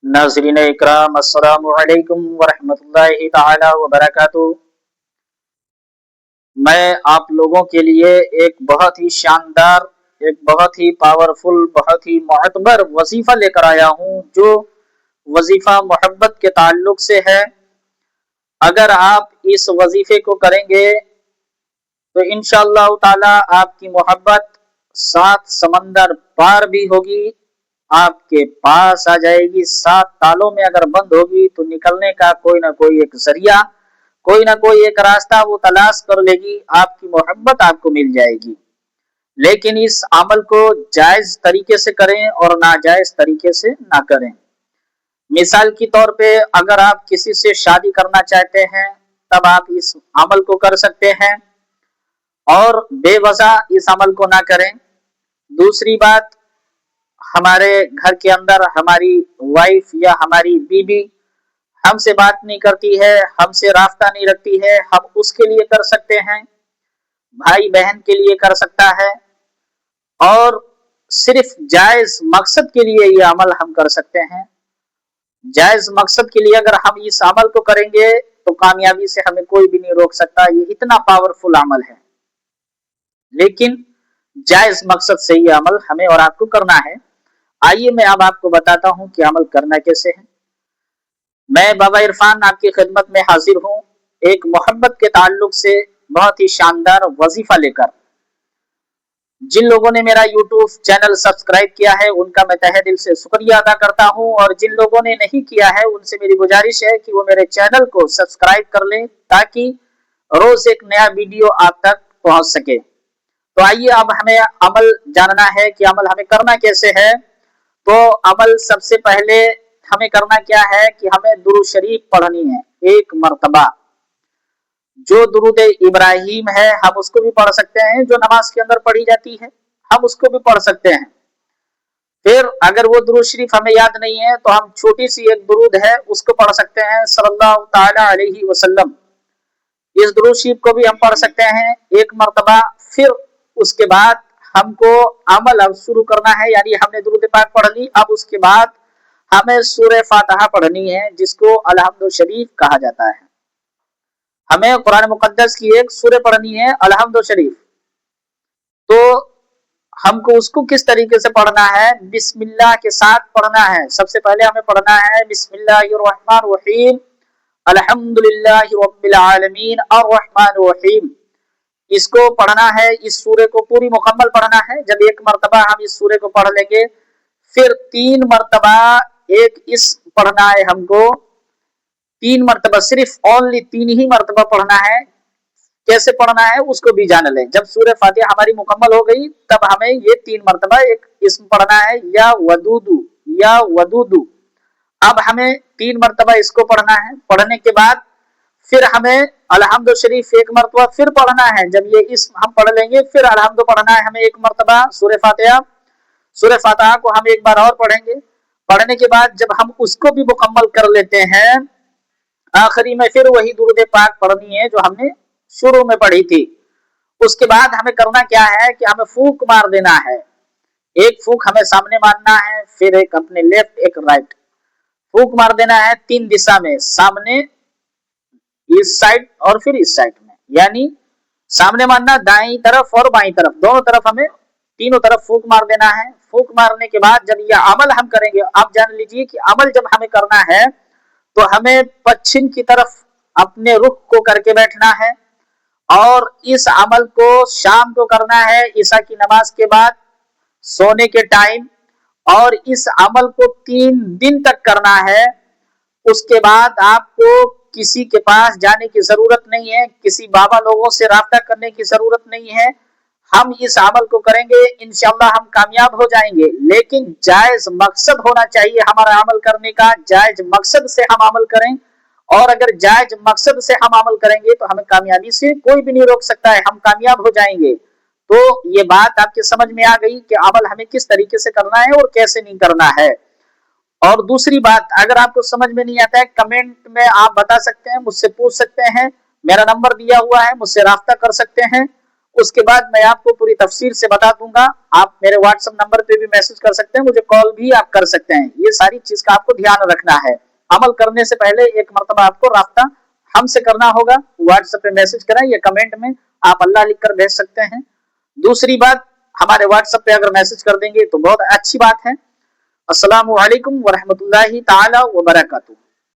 नाज़रीन इकराम, अस्सलामु अलैकुम वरहमतुल्लाहि ताला वबरकातुहू। मैं आप लोगों के लिए एक बहुत ही शानदार, एक बहुत ही पावरफुल, बहुत ही मुअतबर वजीफा लेकर आया हूँ, जो वजीफा मोहब्बत के ताल्लुक से है। अगर आप इस वजीफे को करेंगे तो इंशाअल्लाह ताला आपकी मोहब्बत सात समंदर पार भी होगी, आपके पास आ जाएगी। सात तालों में अगर बंद होगी तो निकलने का कोई ना कोई एक जरिया, कोई ना कोई एक रास्ता वो तलाश कर लेगी, आपकी मोहब्बत आपको मिल जाएगी। लेकिन इस अमल को जायज तरीके से करें और नाजायज तरीके से ना करें। मिसाल के तौर पे अगर आप किसी से शादी करना चाहते हैं तब आप इस अमल को कर सकते हैं और बेवजह इस अमल को ना करें। दूसरी बात, हमारे घर के अंदर हमारी वाइफ या हमारी बीबी हमसे बात नहीं करती है, हमसे रास्ता नहीं रखती है, हम उसके लिए कर सकते हैं, भाई बहन के लिए कर सकता है, और सिर्फ जायज मकसद के लिए ये अमल हम कर सकते हैं। जायज मकसद के लिए अगर हम इस अमल को करेंगे तो कामयाबी से हमें कोई भी नहीं रोक सकता। ये इतना पावरफुल अमल है, लेकिन जायज मकसद से ये अमल हमें और आपको करना है। आइए मैं अब आपको बताता हूं कि अमल करना कैसे है। मैं बाबा इरफान आपकी खिदमत में हाजिर हूं, एक मोहब्बत के ताल्लुक से बहुत ही शानदार वजीफा लेकर। जिन लोगों ने मेरा यूट्यूब चैनल सब्सक्राइब किया है उनका मैं तहे दिल से शुक्रिया अदा करता हूं, और जिन लोगों ने नहीं किया है उनसे मेरी गुजारिश है कि वो मेरे चैनल को सब्सक्राइब कर लें ताकि रोज एक नया वीडियो आप तक पहुंच सके। तो आइए अब हमें अमल जानना है कि अमल हमें करना कैसे है। तो अमल सबसे पहले हमें करना क्या है कि हमें दुरूद शरीफ पढ़नी है एक मर्तबा। जो दुरूद इब्राहिम है हम उसको भी पढ़ सकते हैं, जो नमाज के अंदर पढ़ी जाती है हम उसको भी पढ़ सकते हैं। फिर अगर वो दुरूद शरीफ हमें याद नहीं है तो हम छोटी सी एक दुरूद है उसको पढ़ सकते हैं, सल्लल्लाहु ताला अलैहि वसल्लम। इस दुरूद शरीफ को भी हम पढ़ सकते हैं एक मर्तबा। फिर उसके बाद हमको अमल अब शुरू करना है, यानी हमने दुरूद पाक पढ़ ली, अब उसके बाद हमें सूरह फातिहा पढ़नी है जिसको अलहम्दु शरीफ कहा जाता है। हमें कुरान मुकद्दस की एक सूरह पढ़नी है अलहम्दु शरीफ। तो हमको उसको किस तरीके से पढ़ना है? बिस्मिल्लाह के साथ पढ़ना है। सबसे पहले हमें पढ़ना है बिस्मिल्लाहिर्रहमानिर्रहीम अल्हम्दुलिल्लाहि रब्बिल आलमीन अर्रहमानिर रहीम। इसको पढ़ना है, इस सूरे को पूरी मुकम्मल पढ़ना है। जब एक मर्तबा हम इस सूरे को पढ़ लेंगे फिर 3 मर्तबा एक इस पढ़ना है हमको, 3 मर्तबा, सिर्फ ओनली 3 ही मर्तबा पढ़ना है। कैसे पढ़ना है उसको भी जान लें। जब सूरह फातिहा हमारी मुकम्मल हो गई तब हमें ये 3 मर्तबा एक इसम पढ़ना है, या वदूदू या वदूदू। अब हमें 3 मर्तबा इसको पढ़ना है। पढ़ने के बाद फिर हमें अलहम्दु शरीफ एक मर्तबा फिर पढ़ना है। जब ये इस हम पढ़ लेंगे फिर अलहम्दु पढ़ना है हमें एक मर्तबा सूरह फातिहा। सूरह फातिहा को हम एक बार और पढ़ेंगे। पढ़ने के बाद जब हम उसको भी मुकम्मल कर लेते हैं, आखिरी में फिर वही दुरूद पाक पढ़नी है जो हमने शुरू में पढ़ी थी। उसके बाद हमें करना क्या है कि हमें फूंक मार देना है। एक फूंक हमें सामने मारना है, फिर एक अपने लेफ्ट एक राइट, फूंक मार देना है 3 दिशा में, सामने, इस साइड और फिर इस साइड में। यानी सामने मारना, दाईं तरफ और बाईं तरफ, दोनों तरफ हमें तीनों तरफ फूंक मार देना है। फूंक मारने के बाद जब यह अमल हम करेंगे, आप जान लीजिए कि अमल जब हमें करना है तो हमें पश्चिम की तरफ अपने रुख को करके बैठना है, और इस अमल को शाम को करना है ईशा की नमाज के बाद सोने के टाइम, और इस अमल को 3 दिन तक करना है। उसके बाद आपको किसी के पास जाने की जरूरत नहीं है, किसी बाबा लोगों से राब्ता करने की जरूरत नहीं है। हम इस अमल को करेंगे, इंशाअल्लाह हम कामयाब हो जाएंगे। लेकिन जायज मकसद होना चाहिए हमारा अमल करने का, जायज मकसद से हम अमल करें, और अगर जायज मकसद से हम अमल करेंगे तो हमें कामयाबी से कोई भी नहीं रोक सकता है, हम कामयाब हो जाएंगे। तो ये बात आपके समझ में आ गई कि अमल हमें किस तरीके से करना है और कैसे नहीं करना है। और दूसरी बात, अगर आपको समझ में नहीं आता है कमेंट में आप बता सकते हैं, मुझसे पूछ सकते हैं, मेरा नंबर दिया हुआ है, मुझसे राब्ता कर सकते हैं। उसके बाद मैं आपको पूरी तफसीर से बता दूंगा। आप मेरे व्हाट्सएप नंबर पे भी मैसेज कर सकते हैं, मुझे कॉल भी आप कर सकते हैं। ये सारी चीज का आपको ध्यान रखना है। अमल करने से पहले एक मरतबा आपको राब्ता हमसे करना होगा। व्हाट्सएप पे मैसेज करें या कमेंट में आप अल्लाह लिख कर भेज सकते हैं। दूसरी बात, हमारे व्हाट्सएप पे अगर मैसेज कर देंगे तो बहुत अच्छी बात है। अस्सलामु अलैकुम व रहमतुल्लाहि ताला व बरकातुहू।